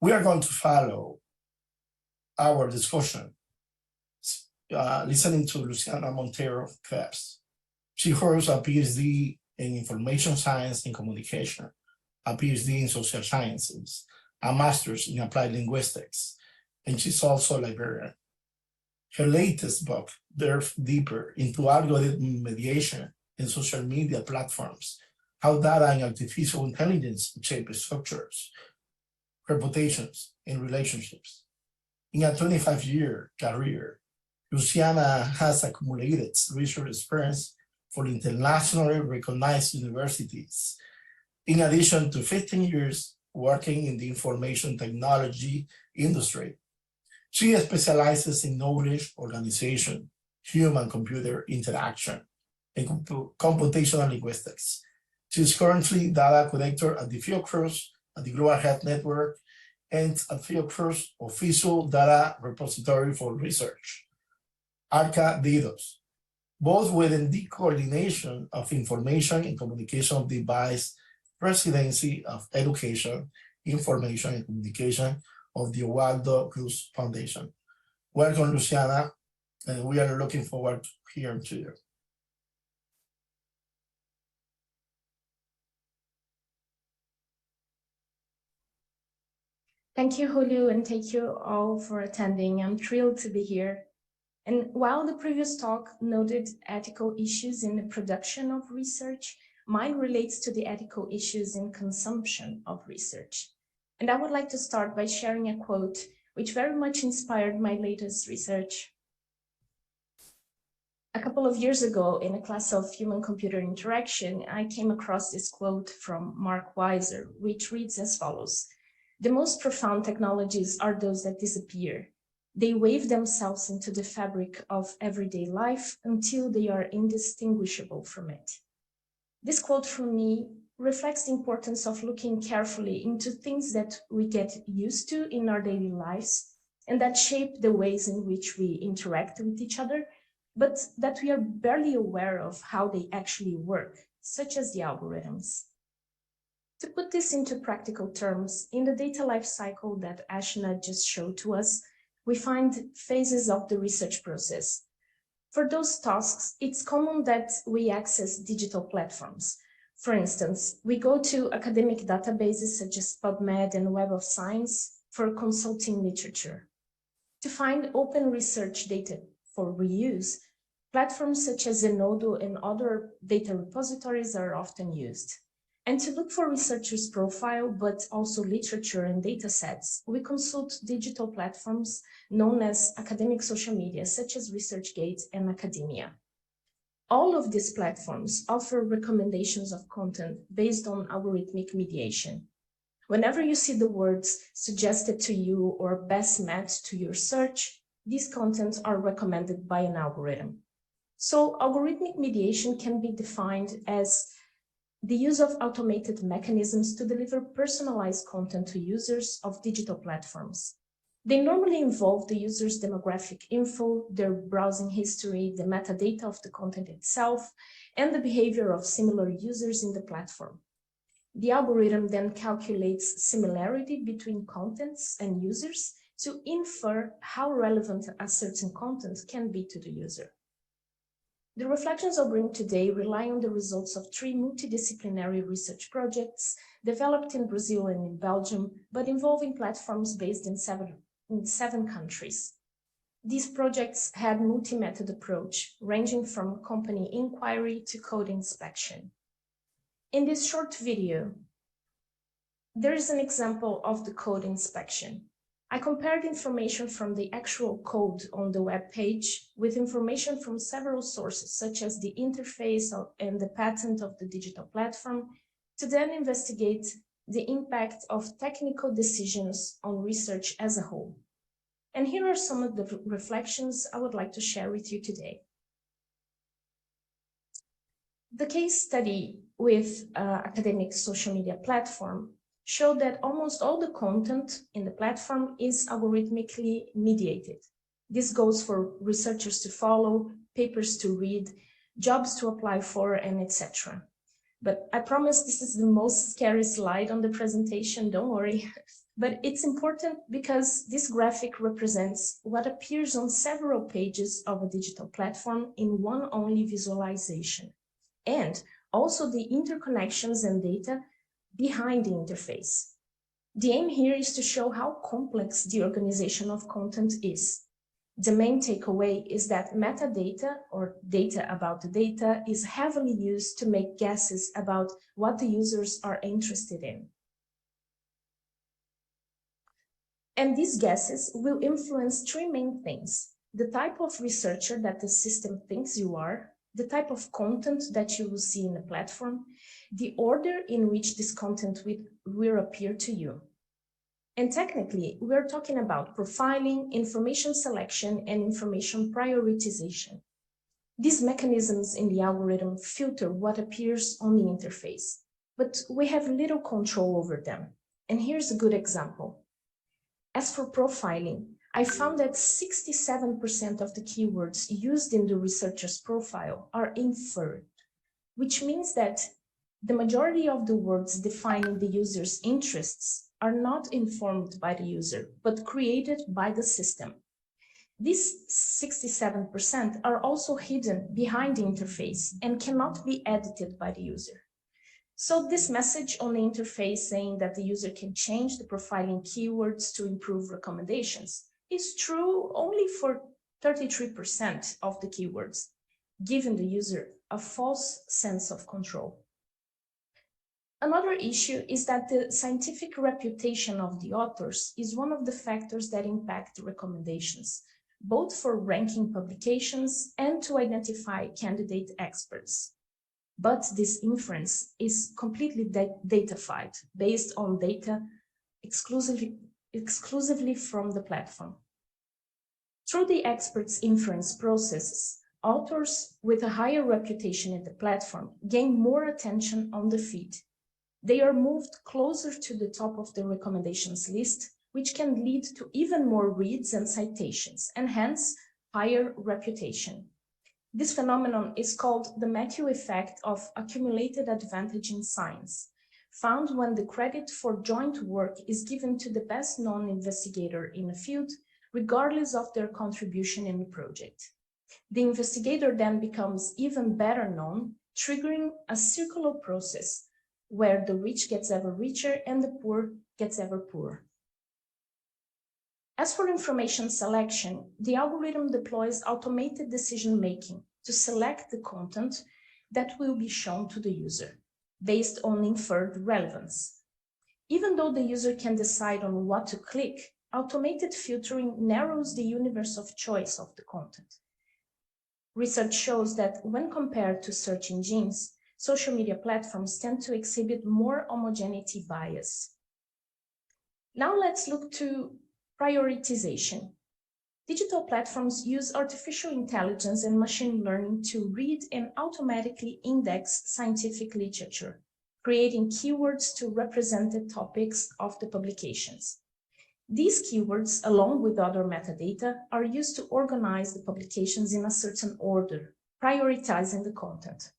We are going to follow our discussion listening to Luciana Monteiro-Krebs. She holds a PhD in information science and communication, a PhD in social sciences, a master's in applied linguistics, and she's also a librarian. Her latest book delves deeper into algorithmic mediation in social media platforms, how data and artificial intelligence shape structures, reputations, and relationships. In a 25-year career, Luciana has accumulated research experience for internationally recognized universities, in addition to 15 years working in the information technology industry. She specializes in knowledge organization, human-computer interaction, and computational linguistics. She is currently data collector at the Fiocruz, at the Global Health Network, and at Fiocruz Official Data Repository for Research, icddr, both within the Coordination of Information and Communication of the Vice Presidency of Education, Information and Communication of the Oswaldo Cruz Foundation. Welcome, Luciana, and we are looking forward to hearing to you. Thank you, Julio, and thank you all for attending. I'm thrilled to be here. And while the previous talk noted ethical issues in the production of research, mine relates to the ethical issues in consumption of research. And I would like to start by sharing a quote which very much inspired my latest research. A couple of years ago, in a class of human-computer interaction, I came across this quote from Mark Weiser, which reads as follows: "The most profound technologies are those that disappear. They weave themselves into the fabric of everyday life until they are indistinguishable from it." This quote from me reflects the importance of looking carefully into things that we get used to in our daily lives and that shape the ways in which we interact with each other, but that we are barely aware of how they actually work, such as the algorithms. To put this into practical terms, in the data life cycle that Ashna just showed to us, we find phases of the research process. For those tasks, it's common that we access digital platforms. For instance, we go to academic databases such as PubMed and Web of Science for consulting literature. To find open research data for reuse, platforms such as Zenodo and other data repositories are often used. And to look for researchers' profile, but also literature and data sets, we consult digital platforms known as academic social media, such as ResearchGate and Academia. All of these platforms offer recommendations of content based on algorithmic mediation. Whenever you see the words suggested to you or best matched to your search, these contents are recommended by an algorithm. So algorithmic mediation can be defined as the use of automated mechanisms to deliver personalized content to users of digital platforms. They normally involve the user's demographic info, their browsing history, the metadata of the content itself, and the behavior of similar users in the platform. The algorithm then calculates similarity between contents and users to infer how relevant a certain content can be to the user. The reflections I'll bring today rely on the results of 3 multidisciplinary research projects developed in Brazil and in Belgium, but involving platforms based in seven countries. These projects had multi-method approach, ranging from company inquiry to code inspection. In this short video, there is an example of the code inspection. I compared information from the actual code on the web page with information from several sources, such as the interface and the patent of the digital platform, to then investigate the impact of technical decisions on research as a whole. And here are some of the reflections I would like to share with you today. The case study with academic social media platform showed that almost all the content in the platform is algorithmically mediated. This goes for researchers to follow, papers to read, jobs to apply for, and etc. But I promise this is the most scary slide on the presentation, don't worry. But it's important because this graphic represents what appears on several pages of a digital platform in one only visualization, and also the interconnections and data behind the interface. The aim here is to show how complex the organization of content is. The main takeaway is that metadata, or data about the data, is heavily used to make guesses about what the users are interested in. And these guesses will influence three main things: the type of researcher that the system thinks you are, the type of content that you will see in the platform, the order in which this content will appear to you. And technically, we're talking about profiling, information selection, and information prioritization. These mechanisms in the algorithm filter what appears on the interface, but we have little control over them. And here's a good example. As for profiling, I found that 67% of the keywords used in the researcher's profile are inferred, which means that the majority of the words defining the user's interests are not informed by the user, but created by the system. These 67% are also hidden behind the interface and cannot be edited by the user. So this message on the interface saying that the user can change the profiling keywords to improve recommendations is true only for 33% of the keywords, giving the user a false sense of control. Another issue is that the scientific reputation of the authors is one of the factors that impact the recommendations, both for ranking publications and to identify candidate experts. But this inference is completely datafied, based on data exclusively from the platform. Through the experts' inference processes, authors with a higher reputation in the platform gain more attention on the feed. They are moved closer to the top of the recommendations list, which can lead to even more reads and citations, and hence higher reputation. This phenomenon is called the Matthew effect of accumulated advantage in science, found when the credit for joint work is given to the best known investigator in a field, regardless of their contribution in the project. The investigator then becomes even better known, triggering a circular process where the rich gets ever richer and the poor gets ever poorer. As for information selection, the algorithm deploys automated decision-making to select the content that will be shown to the user, based on inferred relevance. Even though the user can decide on what to click, automated filtering narrows the universe of choice of the content. Research shows that when compared to search engines, social media platforms tend to exhibit more homogeneity bias. Now let's look to prioritization. Digital platforms use artificial intelligence and machine learning to read and automatically index scientific literature, creating keywords to represent the topics of the publications. These keywords, along with other metadata, are used to organize the publications in a certain order, prioritizing the content.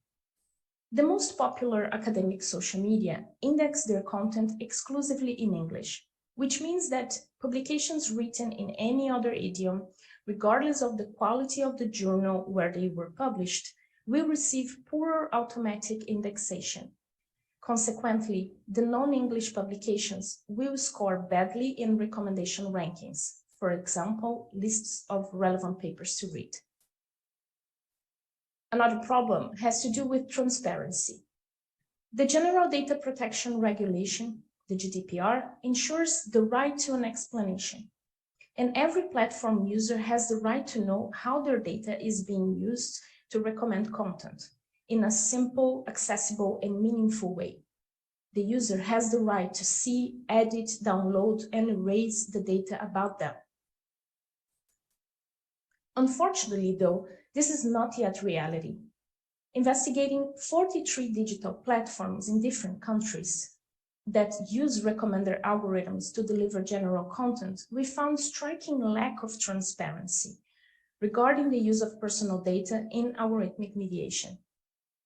The most popular academic social media index their content exclusively in English, which means that publications written in any other idiom, regardless of the quality of the journal where they were published, will receive poorer automatic indexation. Consequently, the non-English publications will score badly in recommendation rankings, for example, lists of relevant papers to read. Another problem has to do with transparency. The General Data Protection Regulation, the GDPR, ensures the right to an explanation. And every platform user has the right to know how their data is being used to recommend content in a simple, accessible, and meaningful way. The user has the right to see, edit, download, and erase the data about them. Unfortunately, though, this is not yet reality. Investigating 43 digital platforms in different countries that use recommender algorithms to deliver general content, we found striking lack of transparency regarding the use of personal data in algorithmic mediation.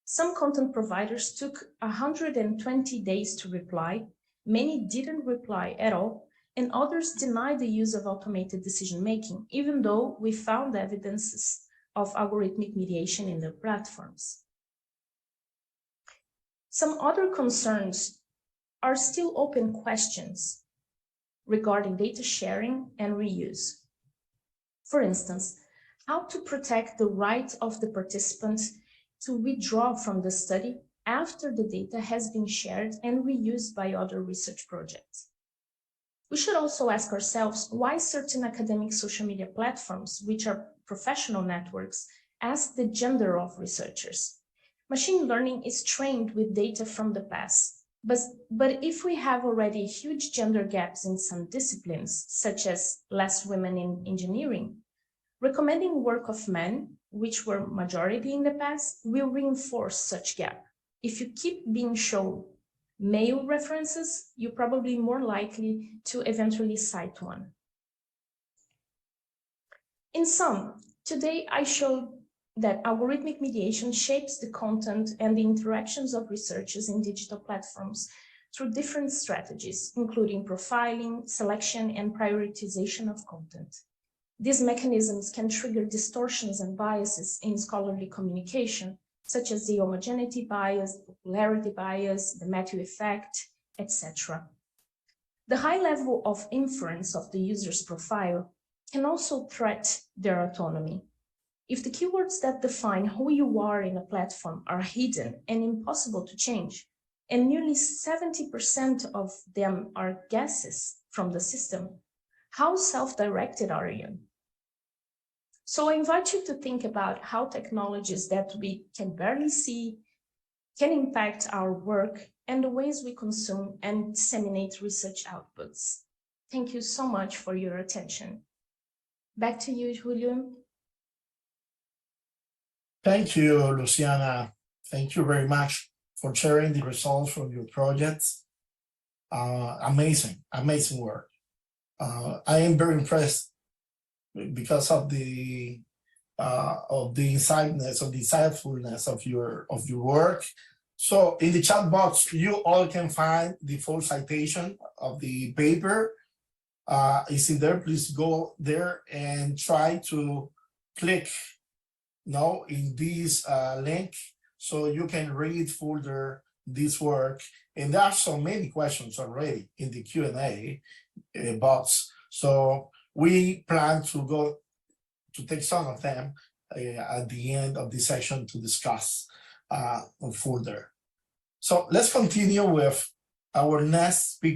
Some content providers took 120 days to reply, many didn't reply at all, and others denied the use of automated decision-making, even though we found evidences of algorithmic mediation in their platforms. Some other concerns are still open questions regarding data sharing and reuse. For instance, how to protect the right of the participants to withdraw from the study after the data has been shared and reused by other research projects. We should also ask ourselves why certain academic social media platforms, which are professional networks, ask the gender of researchers. Machine learning is trained with data from the past, but if we have already huge gender gaps in some disciplines, such as less women in engineering, recommending work of men, which were majority in the past, will reinforce such gap. If you keep being shown male references, you're probably more likely to eventually cite one. In sum, today I showed that algorithmic mediation shapes the content and the interactions of researchers in digital platforms through different strategies, including profiling, selection, and prioritization of content. These mechanisms can trigger distortions and biases in scholarly communication, such as the homogeneity bias, the popularity bias, the Matthew effect, etc. The high level of inference of the user's profile can also threaten their autonomy. If the keywords that define who you are in a platform are hidden and impossible to change, and nearly 70% of them are guesses from the system, how self-directed are you? So I invite you to think about how technologies that we can barely see can impact our work and the ways we consume and disseminate research outputs. Thank you so much for your attention. Back to you, Julio. Thank you, Luciana. Thank you very much for sharing the results from your projects. Amazing work. I am very impressed because of the insightfulness of your work. So in the chat box, you all can find the full citation of the paper. Is in there. Please go there and try to click in this link so you can read further this work. And there are so many questions already in the Q&A box. So we plan to take some of them at the end of the session to discuss further. So let's continue with our next speaker.